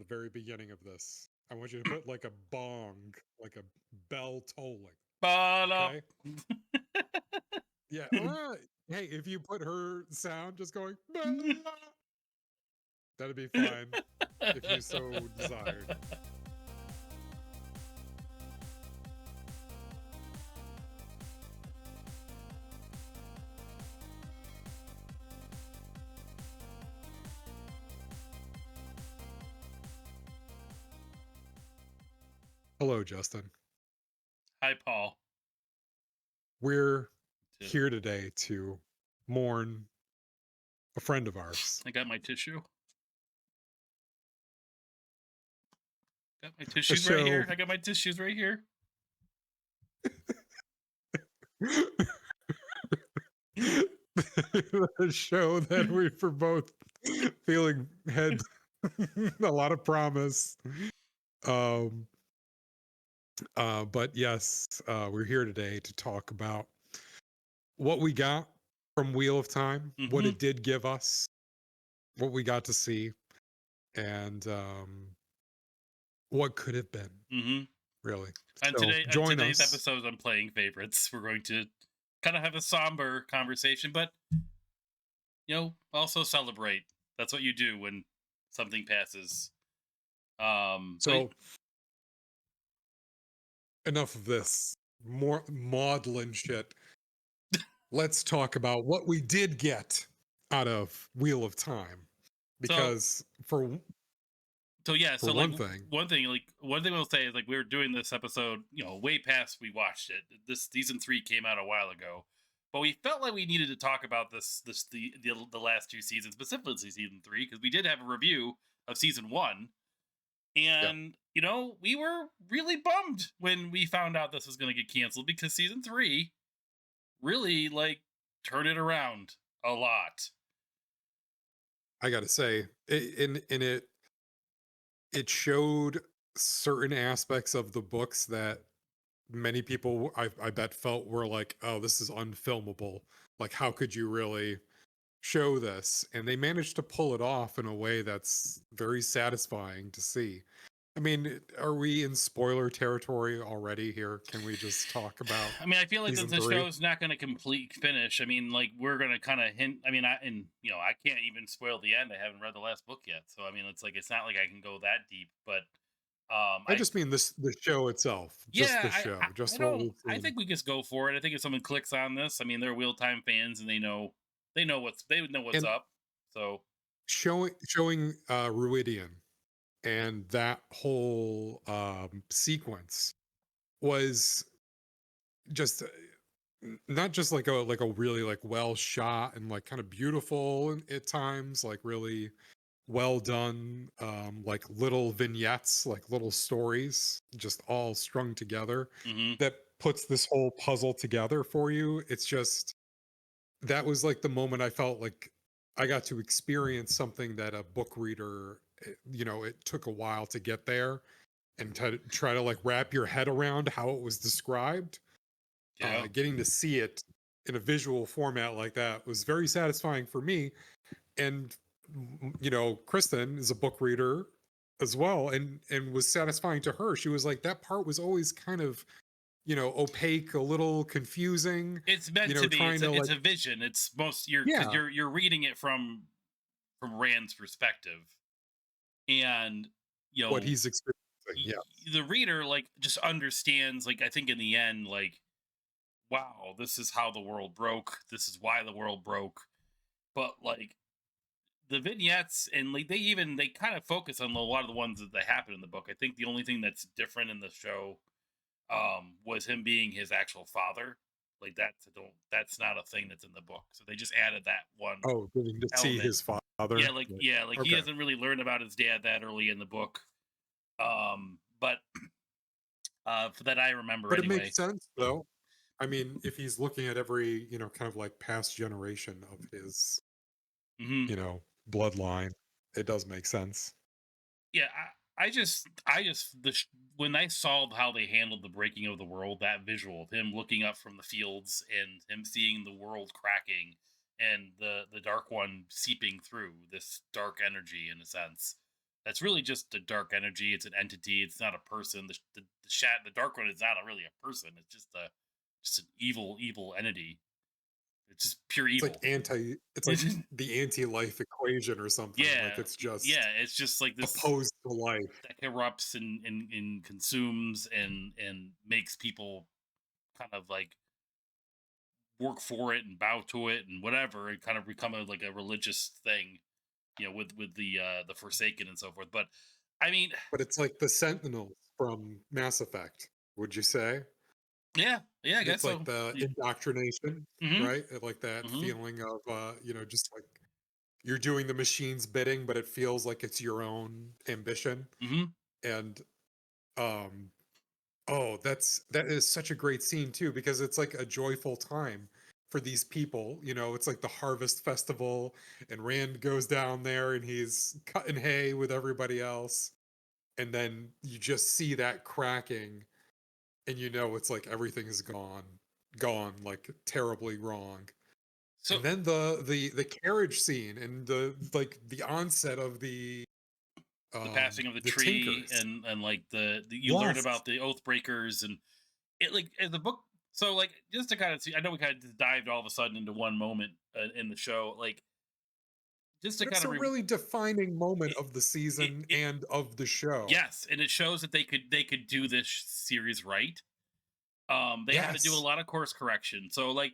very beginning of this. I want you to put like a bong, like a bell tolling. Okay. Yeah. Hey, if you put her sound just going, that'd be fine if you so desired. Hello, Justin. Hi, Paul. We're here today to mourn a friend of ours. I got my tissue. Got my tissues right here. I got my tissues right here. A show that we were both feeling had a lot of promise. But yes, we're here today to talk about what we got from Wheel of Time, what it did give us, what we got to see, and what could have been. Really. And so today's episode, I'm playing favorites. We're going to kind of have a somber conversation, but also celebrate. That's what you do when something passes. So enough of this more maudlin shit. Let's talk about what we did get out of Wheel of Time, because one thing we'll say is like we were doing this episode, way past we watched it. This season 3 came out a while ago, but we felt like we needed to talk about the last 2 seasons, specifically season 3, because we did have a review of season 1, and we were really bummed when we found out this was going to get canceled, because season 3 really turned it around a lot. I gotta say, it showed certain aspects of the books that many people I bet felt were like, oh, this is unfilmable. Like, how could you really show this? And they managed to pull it off in a way that's very satisfying to see. I mean, are we in spoiler territory already here? Can we just talk about? I mean, I feel like the show's not going to complete finish. I mean, we're going to kind of hint. I mean, I can't even spoil the end. I haven't read the last book yet, so I mean, it's not like I can go that deep. But I just mean the show itself. Just the show. I think we just go for it. I think if someone clicks on this, I mean, they're Wheel Time fans and they know what's up. So showing Ruidian and that whole sequence was just not just like a really well shot and kind of beautiful at times, really well done, little vignettes, little stories, just all strung together, that puts this whole puzzle together for you. It's just, that was the moment I felt like I got to experience something that a book reader, it took a while to get there and to try to wrap your head around how it was described. Getting to see it in a visual format like that was very satisfying for me. And Kristen is a book reader as well, and was satisfying to her. She was like, that part was always kind of opaque, a little confusing. It's meant to be. It's a vision. It's because you're reading it from Rand's perspective, and what he's experiencing. Yeah, the reader just understands. I think in the end, wow, this is how the world broke. This is why the world broke. But the vignettes, and they kind of focus on a lot of the ones that happen in the book. I think the only thing that's different in the show was him being his actual father. That's not a thing that's in the book. So they just added that one. Oh, getting to see his father. Yeah, okay. He doesn't really learn about his dad that early in the book. But for that I remember. But anyway. It makes sense though. I mean, if he's looking at every, kind of past generation of his, bloodline, it does make sense. Yeah, when I saw how they handled the breaking of the world, that visual of him looking up from the fields and him seeing the world cracking and the Dark One seeping through, this dark energy in a sense, that's really just a dark energy. It's an entity. It's not a person. The dark one is not really a person. It's just an evil entity. It's just pure It's like evil. the anti-life equation or something. Like Yeah, it's just yeah. It's just like this opposed to life. that erupts and consumes and makes people kind of like work for it and bow to it and whatever, and kind of become like a religious thing, with the Forsaken and so forth. But I mean, But it's like the Sentinels from Mass Effect, would you say? yeah, I guess It's like so. the indoctrination, Mm-hmm. right? Like that Mm-hmm. feeling of just like you're doing the machine's bidding, but it feels like it's your own ambition. Mm-hmm. And um oh, that is such a great scene too, because it's like a joyful time for these people. It's like the harvest festival, and Rand goes down there and he's cutting hay with everybody else. And then you just see that cracking, and it's like everything is gone like terribly wrong. So And then the carriage scene and the onset of the passing of the the tree Tinkers. and like the you learn Yes. about the oath breakers and it like as the book. So like just to kind of see, I know we kind of just dived all of a sudden into one moment in the show, like just to But it's kind a of really defining moment it, of the season it and of the show. yes, and it shows that they could do this series right. They had to do a Yes. lot of course correction. So like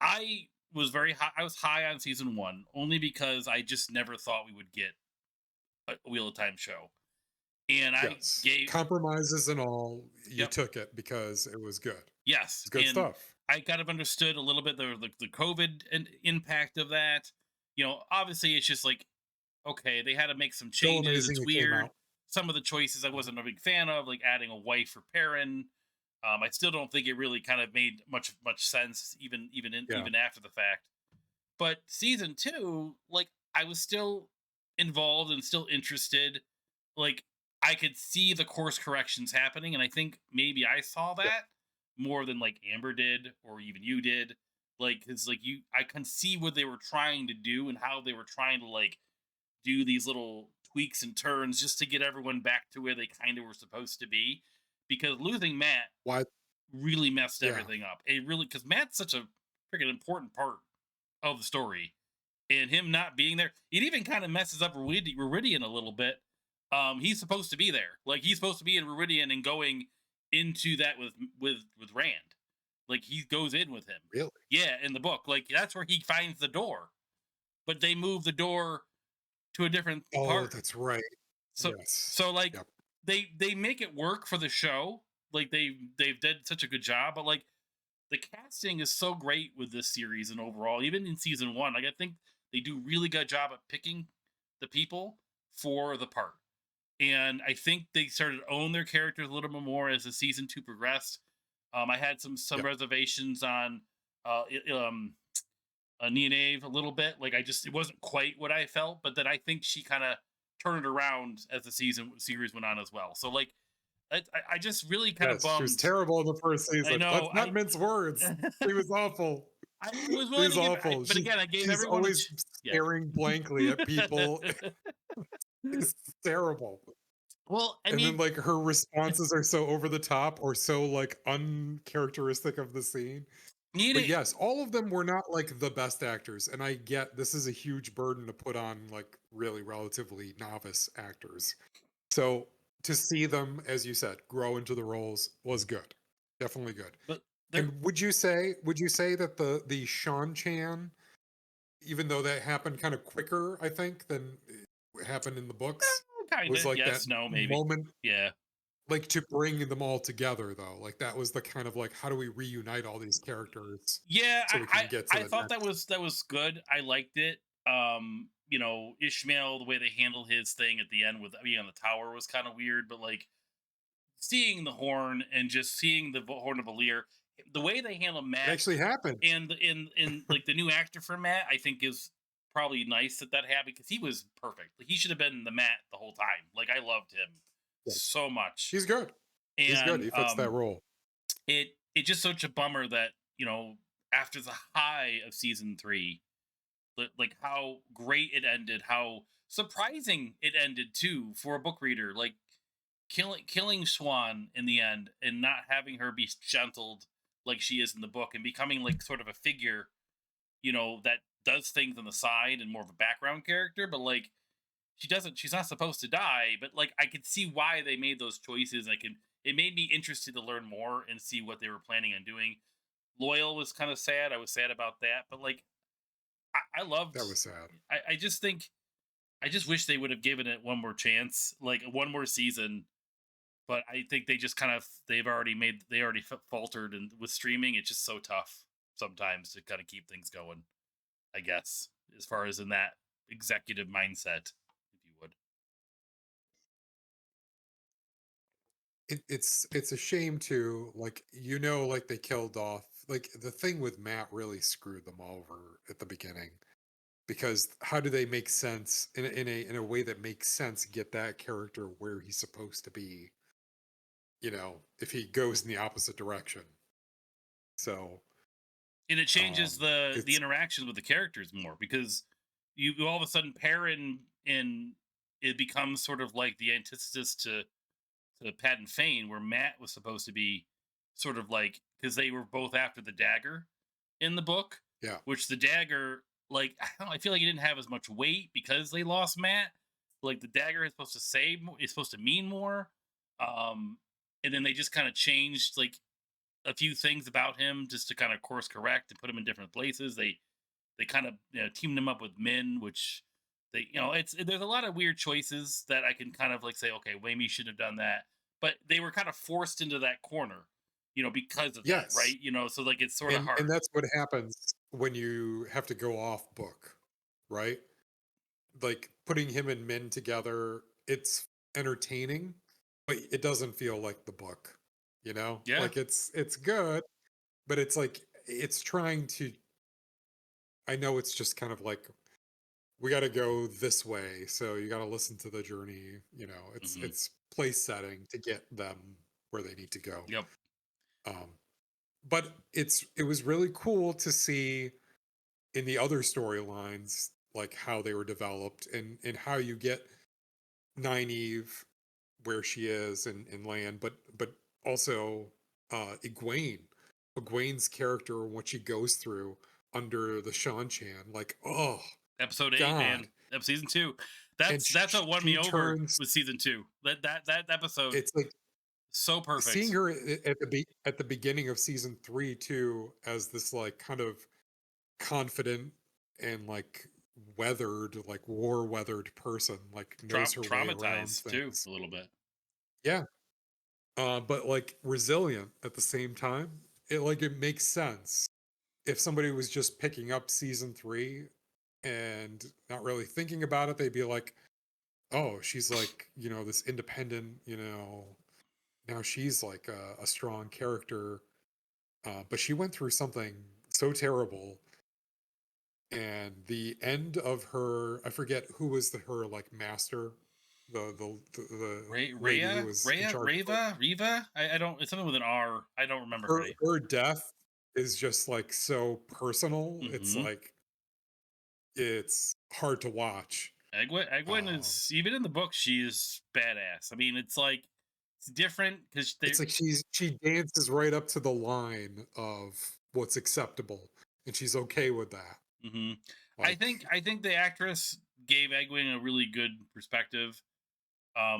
I was very high. I was high on season one only because I just never thought we would get a Wheel of Time show, and I Yes. gave Compromises and all, you yep, took it because it was good. yes, It's good and stuff. I kind of understood a little bit the COVID and impact of that. Obviously it's just like okay, they had to make some Still changes. amazing It's it came weird. out. Some of the choices I wasn't a big fan of, like adding a wife for Perrin. I still don't think it really kind of made much sense, Yeah. even after the fact. But season two, like I was still involved and still interested. Like I could see the course corrections happening, and I think maybe I saw Yeah. that more than like Amber did or even you did. Like it's like I can see what they were trying to do and how they were trying to like do these little tweaks and turns just to get everyone back to where they kind of were supposed to be. Because losing Matt Why? really messed Yeah. everything up. It really because Matt's such a freaking important part of the story, and him not being there, it even kind of messes up Viridian a little bit. He's supposed to be there, like he's supposed to be in Viridian and going into that with Rand, like he goes in with him. Really? Yeah, in the book, like that's where he finds the door, but they move the door to a different Oh, part. that's right. So Yes. so like Yep. they make it work for the show. Like they've did such a good job, but like the casting is so great with this series and overall, even in season one, like I think they do really good job at picking the people for the part. And I think they started to own their characters a little bit more as the season two progressed. I had some Yep. reservations on Neve a little bit. Like it wasn't quite what I felt, but then I think she kind of turned it around as the series went on as well. So like I just really kind of Yes, she was bummed. terrible in the first I season. know Let's not mince words. She was awful. I was She willing was to give awful. but again, I gave She's everyone always yeah. staring blankly at people. It's terrible. Well, I And then mean, like her responses are so over the top or so like uncharacteristic of the scene. But needing yes, all of them were not like the best actors. And I get this is a huge burden to put on like really relatively novice actors. So to see them, as you said, grow into the roles was good. Definitely good. but they're And would you say that the Sean Chan, even though that happened kind of quicker, I think, than what happened in the books, kind was of like that yes, no, maybe. moment, Yeah. like to bring them all together though. Like that was the kind of like how do we reunite all these characters Yeah, so we can get to I the thought next. that was good. I liked it. Ishmael, the way they handled his thing at the end with being on the tower was kind of weird, but like seeing the horn and just seeing the horn of Valir, the way they handle It Matt actually happened. and in like the new actor for Matt, I think is probably nice that happened because he was perfect. Like he should have been the Matt the whole time. Like I loved him Yeah. so much, He's good. He's good. and He fits that role. it's just such a bummer that after the high of season three, like how great it ended, how surprising it ended too for a book reader. Like killing Swan in the end and not having her be gentled like she is in the book and becoming like sort of a figure, that does things on the side and more of a background character, but like she's not supposed to die, but like I could see why they made those choices. It made me interested to learn more and see what they were planning on doing. Loyal was kind of sad. I was sad about that, but like I loved. That was sad. I just think I just wish they would have given it one more chance, like one more season. But I think they just kind of they already faltered, and with streaming, it's just so tough sometimes to kind of keep things going. I guess as far as in that executive mindset, if you would. It's a shame too, like, like they killed off, like, the thing with Matt really screwed them over at the beginning, because how do they make sense in a way that makes sense, get that character where he's supposed to be, if he goes in the opposite direction. So And it changes the it's interactions with the characters more because you all of a sudden pair in it becomes sort of like the antithesis to Pat and Fane, where Matt was supposed to be sort of like because they were both after the dagger in the book, yeah. which the dagger, like I don't know, I feel like it didn't have as much weight because they lost Matt. Like the dagger is supposed to is supposed to mean more, um, and then they just kind of changed like a few things about him just to kind of course correct and put him in different places. They kind of teamed him up with Min, which it's there's a lot of weird choices that I can kind of like say, okay, Wayme should have done that, but they were kind of forced into that corner, because of that, Yes. right? So like it's sort of And hard. that's what happens when you have to go off book, right? Like, putting him and Min together, it's entertaining, but it doesn't feel like the book, Yeah. like it's good, but it's like it's trying to, I know it's just kind of like, we got to go this way, so you got to listen to the journey, it's Hmm. it's place setting to get them where they need to go. Yep. um but it was really cool to see in the other storylines, like how they were developed, and how you get Nynaeve where she is in land, but also Egwene. Egwene's character and what she goes through under the Shan-Chan, like, oh Episode 8, God. man. Season 2. And That's what won me she over turns, with season 2. That episode it's like so seeing perfect. her at the beginning of season 3 too, as this like kind of confident and like weathered, like war weathered person, like knows her way around Traumatized too things. a little bit. Yeah. But like resilient at the same time. It makes sense. If somebody was just picking up season 3 and not really thinking about it, they'd be like, oh, she's like, this independent, now she's like a strong character. But she went through something so terrible, and the end of her, I forget who was her like master, the lady who was in charge of her. Riva. I don't. It's something with an R. I don't remember her her name. her death is just like so personal. It's Hmm. like it's hard to watch. Egwin um is even in the book. She is badass. I mean, it's like it's different because they. it's like she dances right up to the line of what's acceptable, and she's okay with that. Hmm. Like, I think the actress gave Egwin a really good perspective.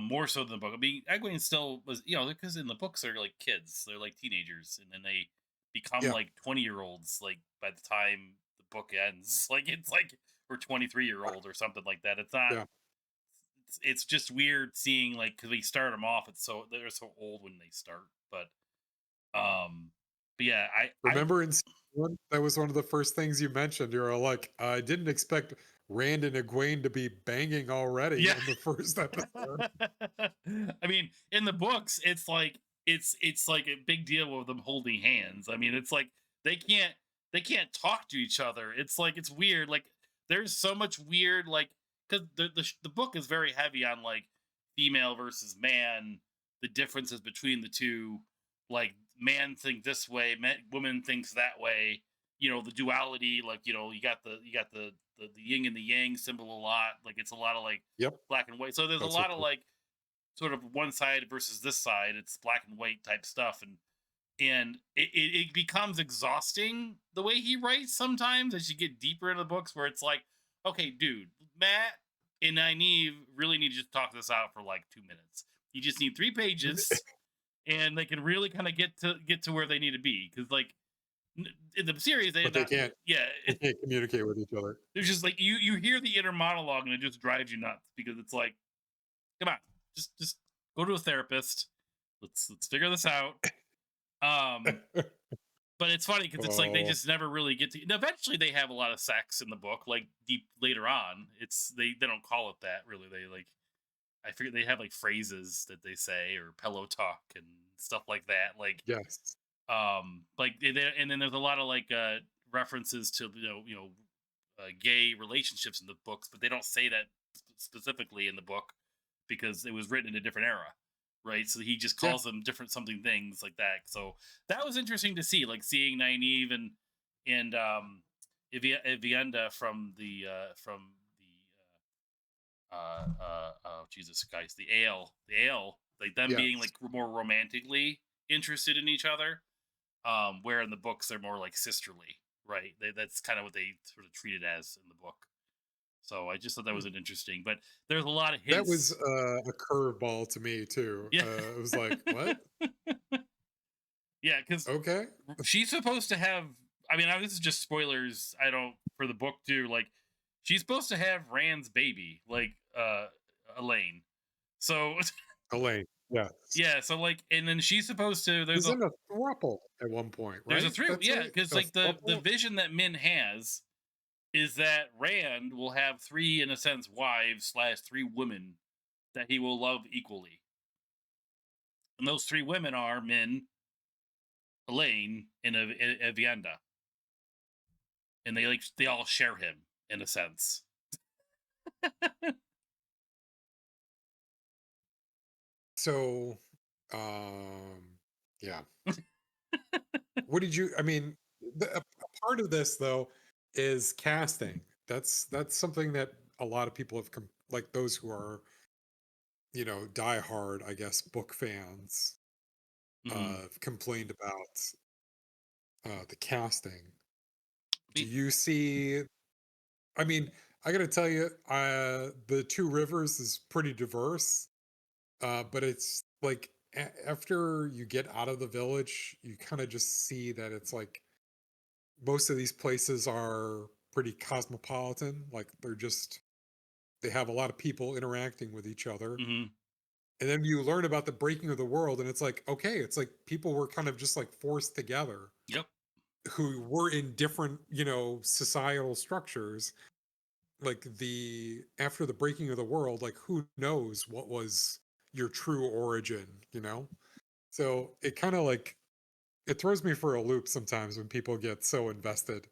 More so than the book. I mean, Egwene still was, because in the books they're like kids, they're like teenagers, and then they become yeah, like 20-year-olds. Like by the time the book ends, like it's like we're 23-year old or something like that. It's not. yeah. It's just weird seeing like because we start them off. It's so they're so old when they start, um, but yeah, I Remember in season 1, that was one of the first things you mentioned. You were like, I didn't expect Rand and Egwene to be banging already yeah. on the first episode. I mean, in the books, it's like a big deal with them holding hands. I mean, it's like they can't they can't talk to each other. It's like it's weird. Like there's so much weird like because the book is very heavy on like female versus man, the differences between the two. Like man thinks this way, woman thinks that way. the duality, like, you got the yin and the yang symbol a lot. Like, it's a lot of like Yep, black and white. So there's a that's what lot of like sort of one side versus this side. It's black and white type stuff, and it becomes exhausting the way he writes sometimes as you get deeper into the books, where it's like, okay, dude, Matt and Nynaeve really need to just talk this out for like 2 minutes. You just need 3 pages, and they can really kind of get to where they need to be, because like in the series they but had not. Yeah, they can't communicate with each other. it's just like you hear the inner monologue and it just drives you nuts, because it's like, come on, just go to a therapist. Let's figure this out. Um, but it's funny because it's like they Oh, just never really get to. And eventually, they have a lot of sex in the book, like deep later on. It's they don't call it that really. They like, I forget, they have like phrases that they say, or pillow talk and stuff like that. yes. Like and then there's a lot of like references to gay relationships in the books, but they don't say that specifically in the book because it was written in a different era, right? So he just Yeah. calls them different something things like that. So that was interesting to see, like seeing Nynaeve and Evienda from the oh Jesus Christ, the ale, like them being Yes. like more romantically interested in each other, where in the books they're more like sisterly, right? That's kind of what they sort of treat it as in the book. So I just thought that was Hmm. an interesting, but there's a lot of That was hints. a curveball to me too. Yeah, It was like, what? yeah, because Okay. she's supposed to have. I mean, this is just spoilers. I don't for the book too. Like, she's supposed to have Rand's baby, like Elaine. So Elaine. Yes. yeah, so like, and then she's supposed to. There's He's a in a thruple at one point, there's a right? three. That's Yeah, right. because A like the thruple. vision that Min has is that Rand will have three, in a sense, wives slash three women that he will love equally, and those three women are Min, Elaine, and Evienda, and they all share him in a sense. So, um, yeah. What did you? I mean, a part of this though is casting. That's something that a lot of people have like those who are diehard, I guess, book fans Hmm. complained about the casting. Do Me, you see? I mean, I got to tell you, the Two Rivers is pretty diverse, but it's like after you get out of the village, you kind of just see that it's like most of these places are pretty cosmopolitan. Like they have a lot of people interacting with each other. hmm. And then you learn about the breaking of the world, and it's like, okay, it's like people were kind of just like forced together Yep. who were in different, societal structures. Like the after the breaking of the world, like who knows what was your true origin, you know? So it kind of like it throws me for a loop sometimes when people get so invested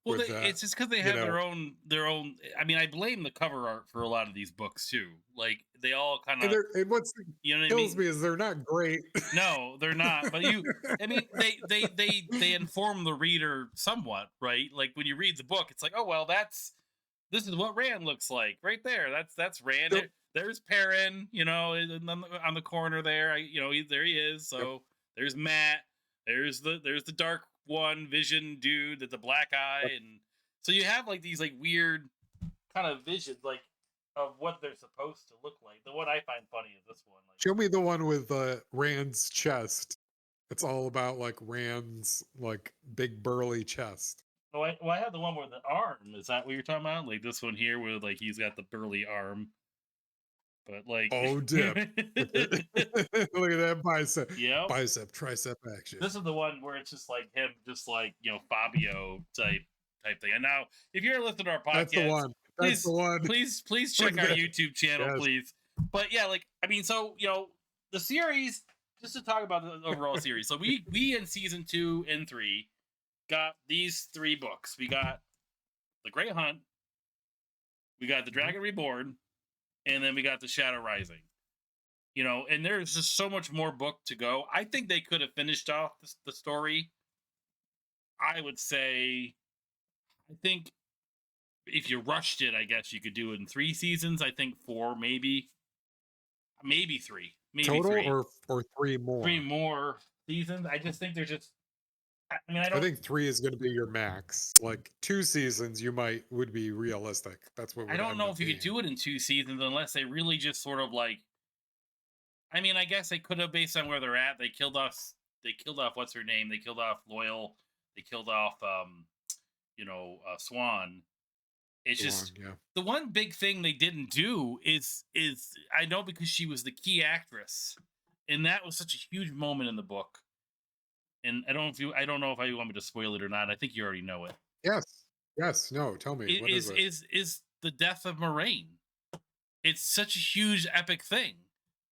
Well, with that, it's just because they you have know. their own. I mean, I blame the cover art for a lot of these books too. Like, they all kind And of, they're and what's you know what I kills mean? me is they're not great. No, they're not. But I mean, they inform the reader somewhat, right? Like, when you read the book, it's like, oh well, this is what Rand looks like right there. That's Rand. Yep, There's Perrin, on the corner there. There he is. yep. So there's Matt. There's the dark one, Vision dude, the black eye, Yep. and so you have like these like weird kind of visions, like of what they're supposed to look like. The one I find funny is this one. Like, Show me the one with Rand's chest. It's all about like Rand's like big burly chest. I have the one where the arm. Is that what you're talking about? Like this one here, where like he's got the burly arm, but like, Oh, dip. Look at, look at that bicep, yep. tricep action. This is the one where it's just like him, just like Fabio type thing. And now, if you're listening to our That's the podcast, one. That's the please, one. please Look check at our that. YouTube channel, Yes. please. But yeah, like, I mean, so the series. Just to talk about the overall series. So we in season 2 and 3 got these 3 books. We got the Grey Hunt, we got the Mhm. Dragon Reborn, and then we got the Shadow Rising. And there's just so much more book to go. I think they could have finished off the story I would say, I think if you rushed it, I guess you could do it in 3 seasons. I think four, maybe three, maybe Total three, or three three more? more seasons. I just think they're just. I mean, I I don't. think 3 is gonna be your max. Like 2 seasons, you might would be realistic. That's what I would don't end know up if you could being. do it in 2 seasons unless they really just sort of like. I mean, I guess they could have based on where they're at. They killed us. They killed off what's her name. They killed off Loyal. They killed off Swan. It's Long, just yeah. the one big thing they didn't do is I know because she was the key actress, and that was such a huge moment in the book. And I don't know if I want me to spoil it or not. I think you already know it. Yes. Yes. No, tell me, It what is it? is the death of Moraine. It's such a huge epic thing.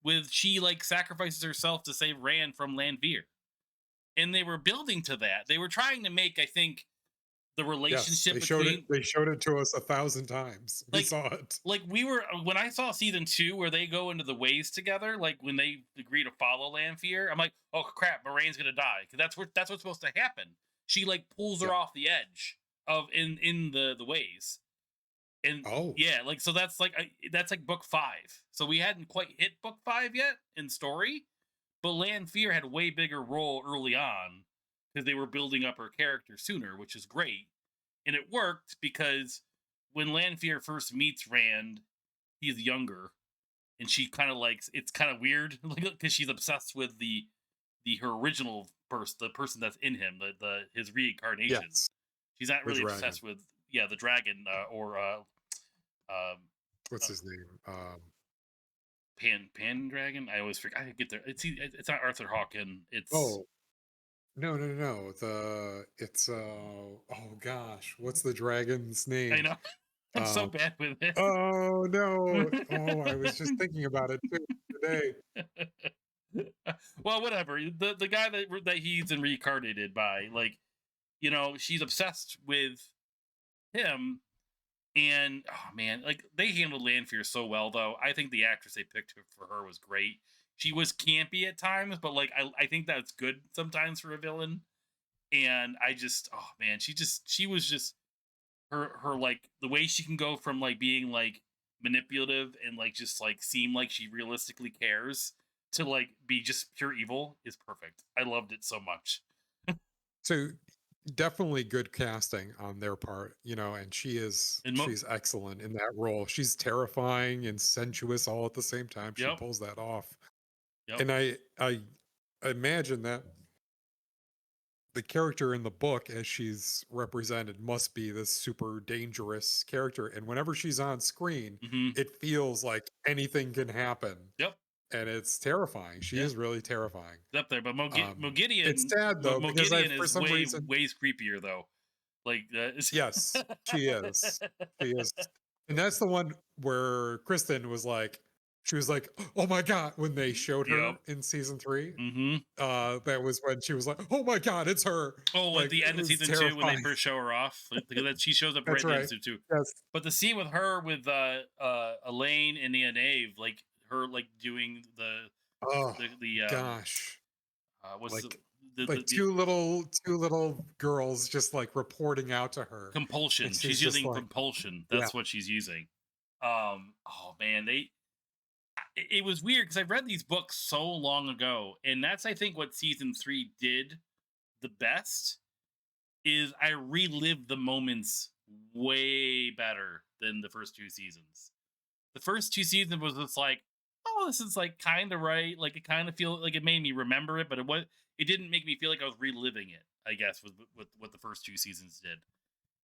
With she like sacrifices herself to save Rand from Lanvere. And they were building to that. They were trying to make, I think, the Yes, relationship between they showed it to us 1,000 times. We like saw it. we were when I saw season two where they go into the ways together, like when they agree to follow Lanfear, I'm like, oh crap, Moraine's gonna die because that's what's supposed to happen. She like pulls Yeah. her off the edge of in the ways, and Oh, yeah, like so that's like book five. So we hadn't quite hit book five yet in story, but Lanfear had a way bigger role early on because they were building up her character sooner, which is great. And it worked because when Lanfear first meets Rand, he's younger, and she kind of like it's kind of weird because she's obsessed with the her original person, the person that's in him, the his reincarnation. yes. She's not The really dragon. obsessed with the dragon or um, What's uh, his name? Pan Dragon. I always forget. I get there. It's not Arthur Hawken. It's Oh, no, no, no, no. Oh gosh, what's the dragon's I name? know I'm so Um, bad with it. oh no. Oh, I was just thinking about it too today. Well, whatever. The guy that he's been reincarnated by, like, she's obsessed with him. And oh man, like they handled Lanfear so well, though. I think the actress they picked for her was great. She was campy at times, but like I think that's good sometimes for a villain. And I just, oh man, she was just her like the way she can go from like being like manipulative and like just like seem like she realistically cares to like be just pure evil is perfect. I loved it so much. So definitely good casting on their part, and And she's excellent in that role. She's terrifying and sensuous all at the same time. She yep, pulls that off. yep, And I imagine that the character in the book as she's represented must be this super dangerous character, and whenever she's on screen, hmm, it feels like anything can happen, yep, and it's terrifying. She yeah, is really terrifying. up there. But It's sad though because I Mogideon for is some way reason. creepier though. Like Yes, she is. She is. And that's the one where Kristen was like, she was like, "Oh my god," when they showed yep. her in season 3. Hmm. That was when she was like, "Oh my god, it's her." Oh, at Like, the it end of was season two when they terrifying. first show her off, like, that she shows up right That's at the end of right. season two. Yes. But the scene with her with Elaine and Nave, like her like doing Oh the gosh. what's Like the two little girls just like reporting out to her. And compulsion. she's She's just using like, compulsion. yeah. That's what she's using. Oh man, it was weird because I've read these books so long ago, and that's I think what season three did the best is I relived the moments way better than the first 2 seasons. The first 2 seasons was just like, oh, this is like kind of right. Like it kind of feel like it made me remember it, but it didn't make me feel like I was reliving it. I guess with what the first 2 seasons did.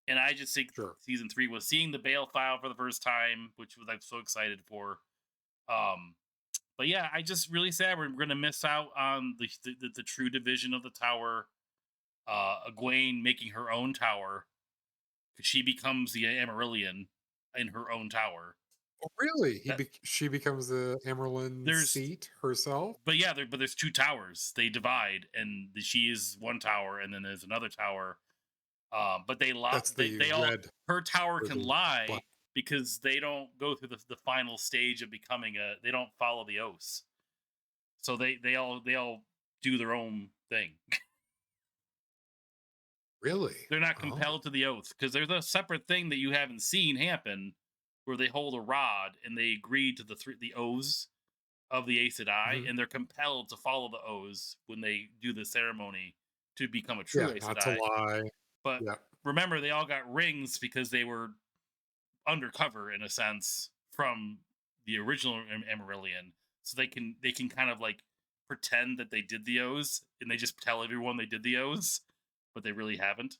And I just think Sure. season three was seeing the Bale file for the first time, which was I'm so excited for. Um, but yeah, I just really sad we're going to miss out on the true division of the tower. Egwene making her own tower because she becomes the Amarillion in her own tower. Oh, really? That She becomes the Emerald there's seat herself? but yeah, but there's two towers. They divide, and she is one tower, and then there's another tower. But That's the they all red her tower or can the black. lie because they don't go through the final stage of becoming a. They don't follow the oaths, so they all do their own thing. Really? They're not Oh. compelled to the oath because there's a separate thing that you haven't seen happen where they hold a rod and they agree to the oaths of the Aes Sedai, Mhm. and they're compelled to follow the oaths when they do the ceremony to become a true Yeah, Aes not to Sedai. lie. But Yeah. remember, they all got rings because they were undercover in a sense from the original Amarillion, so they can kind of like pretend that they did the oaths, and they just tell everyone they did the oaths, but they really haven't.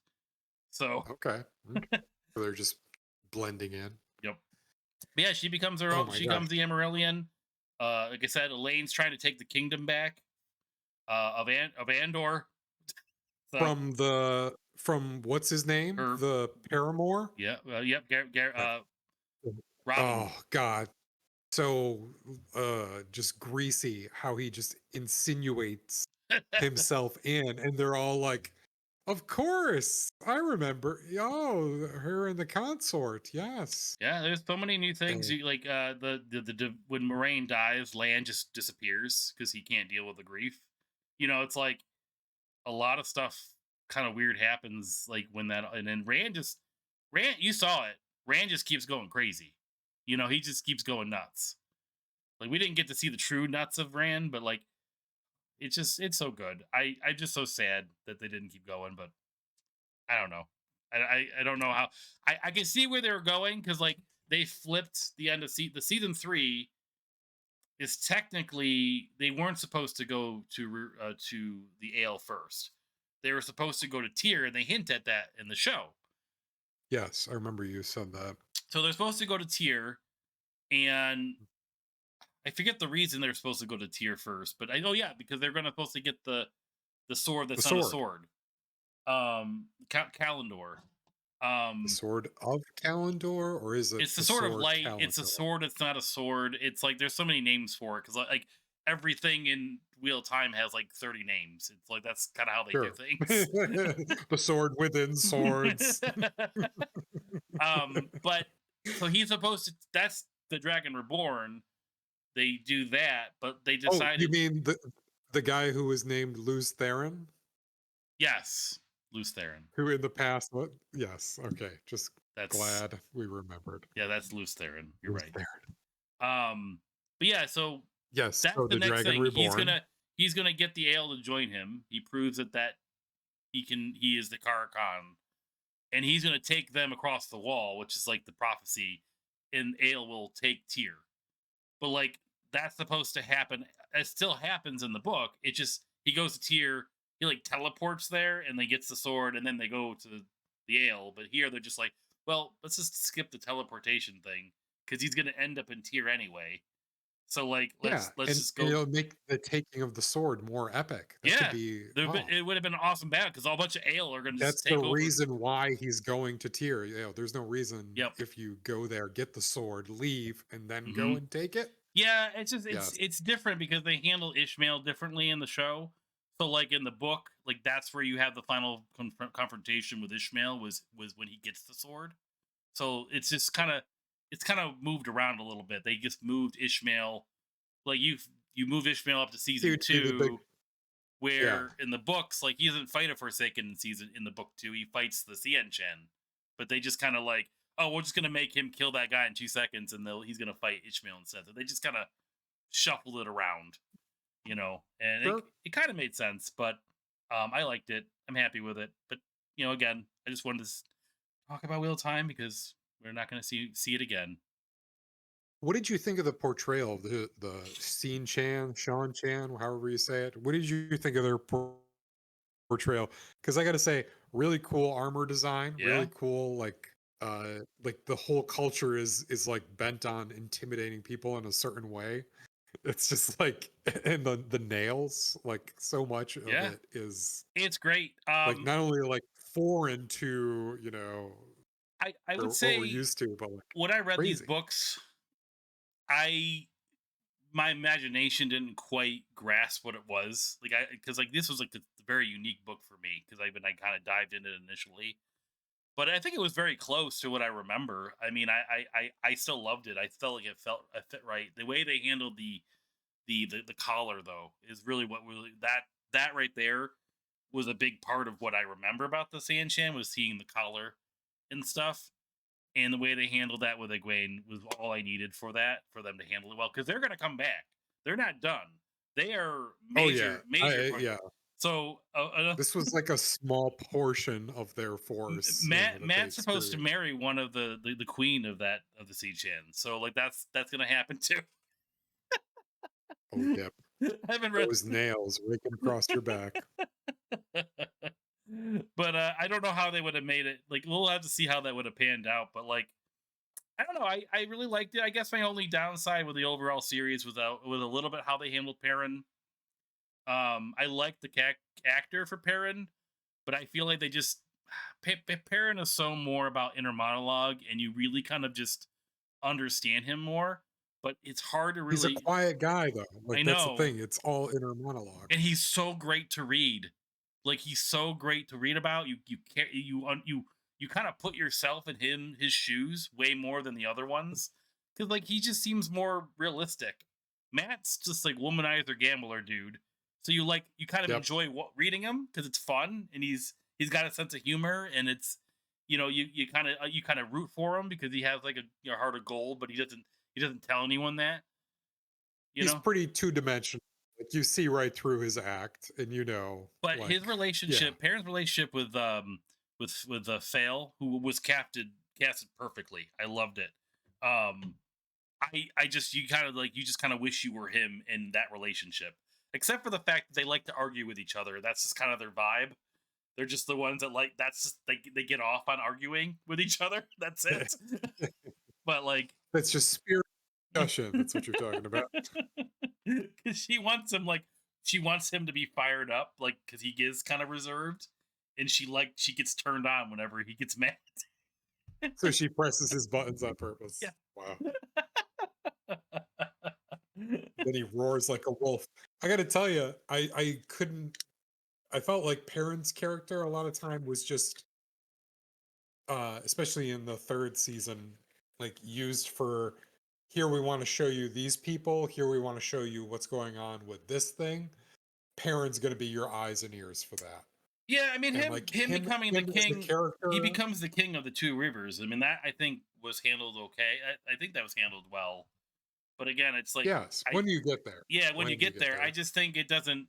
So, Okay. Okay. So they're just blending in. yep. But yeah, she becomes her Oh own. my She gosh. becomes the Amarillion. Like I said, Elaine's trying to take the kingdom back of Andor. So From what's his name? her, The paramour? yeah, yep, Yeah. Robin. Oh god. So just greasy how he just insinuates himself in, and they're all like, of course I remember. Oh, her and the consort, yes. Yeah, there's so many new things. And You like when Moraine dies, Lan just disappears because he can't deal with the grief. It's like a lot of stuff kind of weird happens like when that, and then Rand, you saw it. Rand just keeps going crazy. He just keeps going nuts. Like we didn't get to see the true nuts of Rand, but like it's so good. I'm just so sad that they didn't keep going, but I don't know. I don't know how. I can see where they were going because like they flipped the end of the season 3 is technically they weren't supposed to go to the ale first. They were supposed to go to Tyr, and they hint at that in the show. yes, I remember you said that. So they're supposed to go to Tyr, and I forget the reason they're supposed to go to Tyr first, but I know, yeah, because they're gonna supposed to get the sword The that's not a sword. sword. Kalendor. The Um sword of Kalendor, or is it it's the the sword of sword light. It's a Kalendor? sword. It's not a sword. It's like there's so many names for it because like everything in Wheel of Time has like 30 names. It's like that's kind of how they do Sure. things. The sword within swords. But so he's supposed to. That's the Dragon Reborn. They do that, but they Oh, you decided mean the guy who was named Luz Theron? yes, Luce Theron. Who in the past what? Yes, okay, just That's glad we remembered. yeah, that's Luce Theron. You're Luz right. Theron. But yeah, so Yes, that's so the the next Dragon thing. He's Reborn. gonna he's gonna get the ale to join him. He proves that he is the Karakan, and he's gonna take them across the wall, which is like the prophecy, and ale will take Tyr. But like that's supposed to happen. It still happens in the book. It just he goes to Tyr, he like teleports there, and they gets the sword, and then they go to the ale. But here they're just like, well, let's just skip the teleportation thing because he's gonna end up in Tyr anyway. So like Yeah, let's and just and go. it'll make the taking of the sword more epic. That could Yeah, be oh, it would have been an awesome battle because a bunch of ale are gonna that's just the take over. reason why he's going to Tyr. There's no reason Yep. if you go there, get the sword, leave, and then Hmm. go and take it. Yeah, it's just Yes. it's different because they handle Ishmael differently in the show. So like in the book, like that's where you have the final confrontation with Ishmael was when he gets the sword. So it's kind of moved around a little bit. They just moved Ishmael like you move Ishmael up to season You do the big 2 yeah. where in the books like he doesn't fight a Forsaken in the book 2. He fights the Cien Chen. But they just kind of like, oh, we're just going to make him kill that guy in 2 seconds and he's going to fight Ishmael instead. So they just kind of shuffled it around, and it Sure. it kind of made sense, but I liked it. I'm happy with it. But again, I just wanted to talk about Wheel of Time because we're not going to see it again. What did you think of the portrayal of the Scene Chan, Sean Chan, however you say it? What did you think of their portrayal? Because I got to say, really cool armor design, really Yeah, cool. Like the whole culture is like bent on intimidating people in a certain way. It's just like, and the nails, like so much of yeah, it is it's great. like not only like foreign to I would or what we're say used to, but like when I read these crazy. books, I my imagination didn't quite grasp what it was. Like I because like this was like a very unique book for me because I kind of dived into it initially. But I think it was very close to what I remember. I mean, I still loved it. I felt like it fit right. The way they handled the collar though is really what really that right there was a big part of what I remember about the Sanshan was seeing the collar and stuff. And the way they handled that with Egwene was all I needed for that, for them to handle it well, because they're going to come back. They're not done. They are Oh yeah, major part. yeah. So This was like a small portion of their force, that they Matt's supposed to experienced. marry one of the queen of the Sea Chan. So like that's gonna happen too. Oh yep, I haven't read, those nails raking across your back. but I don't know how they would have made it. Like we'll have to see how that would have panned out. But like I don't know. I really liked it. I guess my only downside with the overall series was with a little bit how they handled Perrin. I like the actor for Perrin, but I feel like they just Perrin is so more about inner monologue, and you really kind of just understand him more. But it's hard to He's a really. quiet guy though. I Like that's the know, thing. It's all inner monologue. and he's so great to read. Like he's so great to read about. You kind of put yourself in his shoes way more than the other ones, because like he just seems more realistic. Matt's just like womanizer gambler dude. So you kind of Yep. enjoy reading him because it's fun, and he's got a sense of humor, and it's you kind of root for him because he has like a heart of gold, but he doesn't tell anyone that you He's know. pretty two-dimensional. Like you see right through his act and But his like yeah. relationship, Perrin's relationship with Fail, who was casted perfectly. I loved it. Um, I just you just kind of wish you were him in that relationship, except for the fact that they like to argue with each other. That's just kind of their vibe. They're just the ones that like that's just they get off on arguing with each other. That's it. But like That's just spirit discussion. That's what you're talking about. because she wants him to be fired up, like because he is kind of reserved, and she gets turned on whenever he gets mad. So she presses his buttons on purpose. Yeah. Wow. Then he roars like a wolf. I got to tell you, I couldn't. I felt like Perrin's character a lot of time was just, especially in the third season, like used for. Here we want to show you these people. Here we want to show you what's going on with this thing. Perrin's going to be your eyes and ears for that. Yeah, I mean And him like him becoming the him as the king, he character, becomes the king of the two rivers. I mean that I think was handled okay. I think that was handled well. But again, it's like yes. I When you get there, yeah, when you when you get get there, I there, just think it doesn't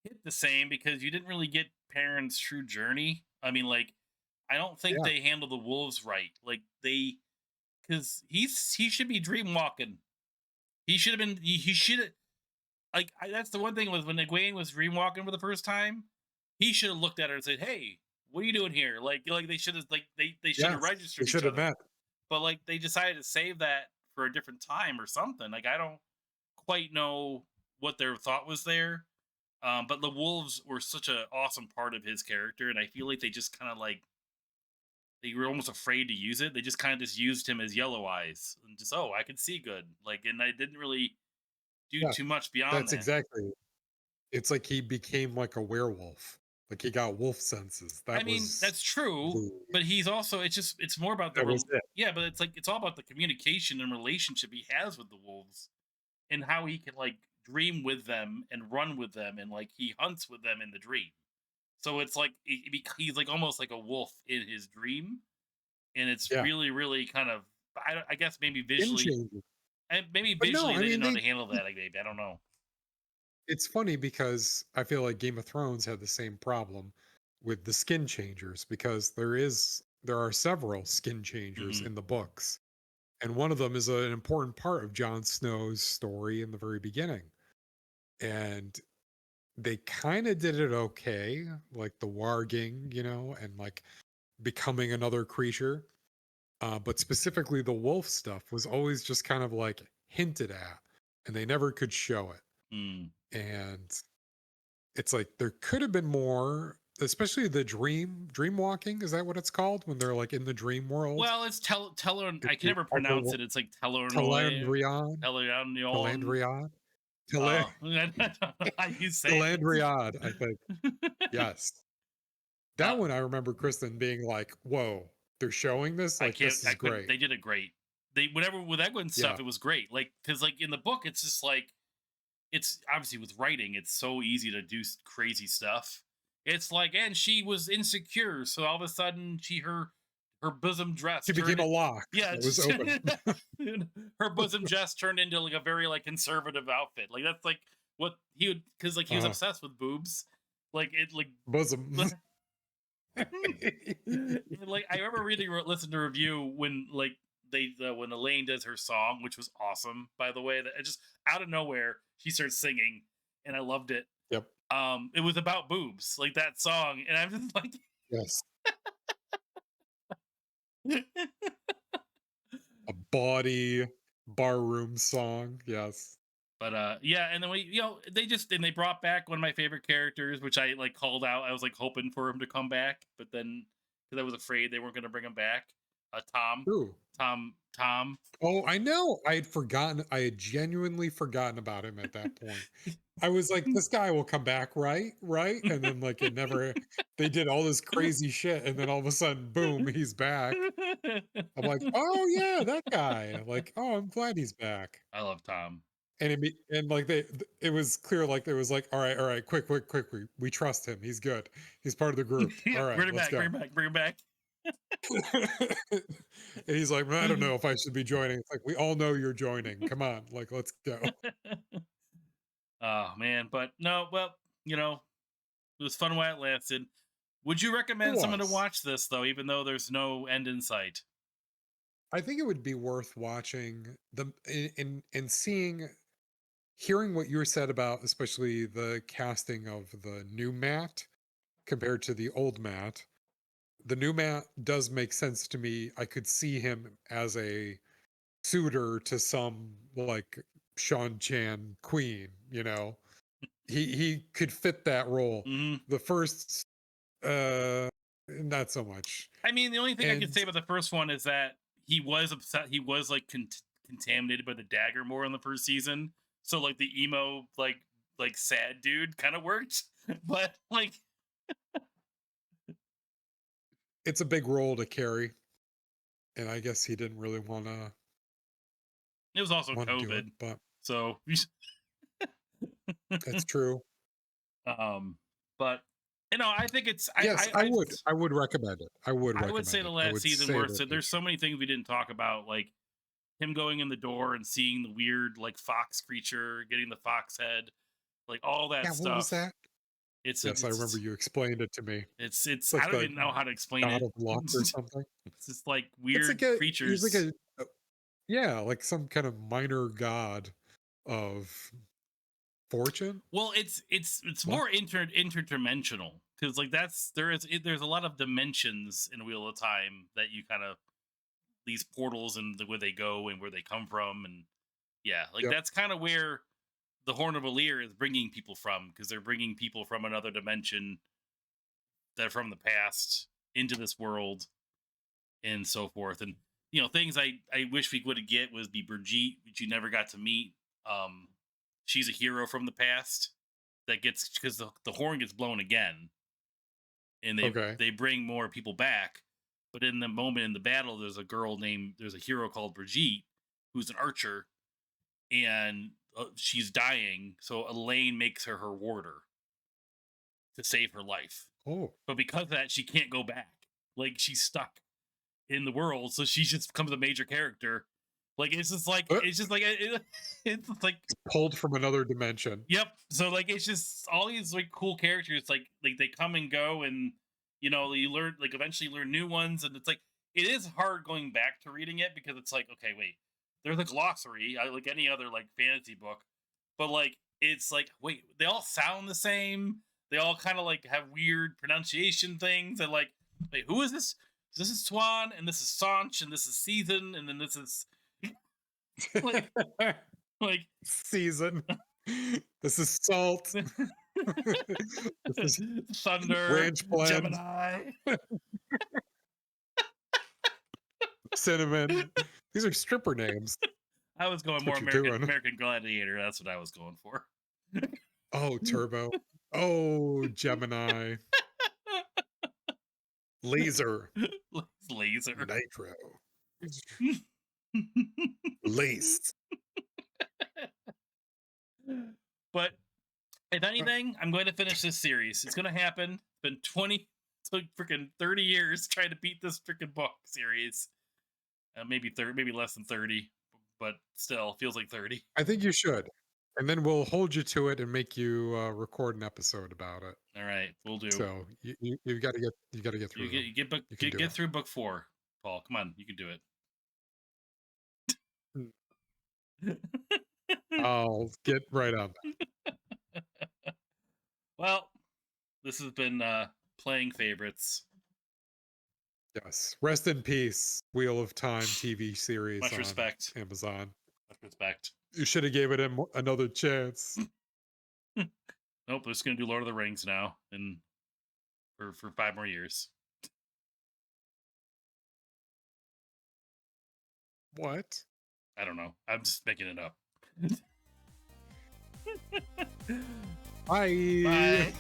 hit the same because you didn't really get Perrin's true journey. I mean, like I don't think yeah, they handle the wolves right. Like they because he should be dream walking. He should have been. He should like. That's the one thing was when Egwene was dream walking for the first time. He should have looked at her and said, "Hey, what are you doing here?" Like they should have they should have yes, they registered each should have other. met. But like they decided to save that for a different time or something. Like I don't quite know what their thought was there. But the wolves were such an awesome part of his character, and I feel like they just kind of like they were almost afraid to use it. They just kind of just used him as yellow eyes and just I can see good. Like and I didn't really do Yeah, too much beyond that's that. exactly. It's like he became like a werewolf. Like he got wolf senses. I mean, that's true, The but he's also it's more about that was it. yeah, but it's like it's all about the communication and relationship he has with the wolves and how he can like dream with them and run with them and like he hunts with them in the dream. So it's like he's like almost like a wolf in his dream, and it's Yeah, really kind of I guess maybe skin visually changer. and maybe But no, visually I they didn't mean know how to handle that. Like maybe I don't know. it's funny because I feel like Game of Thrones had the same problem with the skin changers because there are several skin changers Hmm. in the books. And one of them is an important part of Jon Snow's story in the very beginning. And they kind of did it okay, like the warging, and like becoming another creature. But specifically, the wolf stuff was always just kind of like hinted at, and they never could show it. Mm. And it's like there could have been more, especially the dream walking. Is that what it's called when they're like in the dream world? Well, it's Telor. The, I can the never pronounce other it. It's like Telornoy, Talandrion, Telornion. Talandrion, Tala- I don't know how you say it. Talandrion. I think yes. That uh, one I remember Kristen being like, "Whoa, they're showing this? I Like can't. this I is couldn't. great." They did it great. They whatever with Egwin Yeah, stuff, it was great. Like because like in the book, it's just like it's obviously with writing, it's so easy to do crazy stuff, It's like, and she was insecure, so all of a sudden her bosom dress She became turned a it. lock Yeah, that was open. her bosom dress turned into like a very like conservative outfit. Like that's like what he would, because like he was Uh-huh. obsessed with boobs. Like it like Bosom. like I remember listening to a review when like when Elaine does her song, which was awesome by the way. That it just out of nowhere she starts singing, and I loved it. Yep. It was about boobs, like that song, and I'm just like, Yes. A bawdy barroom song. Yes. but yeah, and then they brought back one of my favorite characters, which I like called out. I was like hoping for him to come back, but then because I was afraid they weren't going to bring him back. Tom, True. Tom. Oh, I know. I had forgotten. I had genuinely forgotten about him at that point. I was like, this guy will come back, right? Right? And then like it never they did all this crazy shit and then all of a sudden, boom, he's back. I'm like, oh yeah, that guy. Like, oh, I'm glad he's back. I love Tom. And and like it was clear, like it was like, all right, quick, we trust him. He's good. He's part of the group. All right, Bring him let's back, go. bring him back, bring him back. And he's like, I don't know if I should be joining. It's like we all know you're joining. Come on, like let's go. Oh man, but no, well, it was fun while it lasted. Would you It recommend someone to was. watch this though, even though there's no end in sight? I think it would be worth watching the and seeing, hearing what you said about, especially the casting of the new Matt compared to the old Matt. The new Matt does make sense to me. I could see him as a suitor to some like Sean Chan queen, you know. He could fit that role. Hmm. The first not so much. I mean, the only thing I could And say about the first one is that he was upset. He was like contaminated by the dagger more in the first season. So like the emo like sad dude kind of worked, but like it's a big role to carry, and I guess he didn't really it was also want to do it, COVID. but So that's true. um, but I think it's Yes, I would recommend it. I would I would say recommend the it. I last would season say worth that it. you There's so many things we didn't talk about, like him going in the door and seeing the weird like fox creature, getting the fox head, like all that Yeah, what was stuff. that? It's a, Yes, I remember you explained it to me. it's It's I like don't the even know how to explain god it. of luck or something. It's just like It's like weird a he's like creatures. yeah, like some kind of minor god of fortune, Well, it's luck. more interdimensional because like there's a lot of dimensions in Wheel of Time that you kind of these portals and where they go and where they come from, and yeah, like Yep. that's kind of where the Horn of Valir is bringing people from, because they're bringing people from another dimension that are from the past into this world and so forth. And things I wish we would get was be Brigitte, which you never got to meet. Um, she's a hero from the past that gets, because the horn gets blown again, and Okay. they bring more people back. But in the moment in the battle, there's a hero called Brigitte who's an archer, and she's dying. So Elaine makes her warder to save her life. Oh. But because of that, she can't go back. Like she's stuck in the world, so she just becomes a major character. Like it's just like it's just like Pulled from another dimension. yep. So like it's just all these like cool characters. Like they come and go, and you learn like eventually learn new ones, and it's like it is hard going back to reading it because it's like okay wait, there's a glossary like any other like fantasy book, but like it's like wait, they all sound the same. They all kind of like have weird pronunciation things, and like wait, who is this? This is Swan, and this is Sanch, and this is Season, and then this is like like Season. This is salt. This is Thunder, ranch blend, Gemini. cinnamon. These are stripper names. I was going That's more what you're doing. American Gladiator. That's what I was going for. Oh, turbo. Oh, Gemini. Laser. Laser. Nitro. Lace. But If anything, I'm going to finish this series. It's going to happen. It's been 20 to freaking 30 years trying to beat this freaking book series. Maybe 30, maybe less than 30, but still feels like 30. I think you should. And then we'll hold you to it and make you record an episode about it. All right, we'll do. So you got to get through them. You can do get it. through book 4, Paul. Come on, you can do Mm, it. I'll get right on Well, this has been playing favorites. that. Yes. Rest in peace, Wheel of Time TV series Much on respect. Amazon. Much respect. You should have gave it another chance. Nope, we're just gonna do Lord of the Rings now, and for 5 more years. What? I don't know. I'm just making it up. Bye. Bye.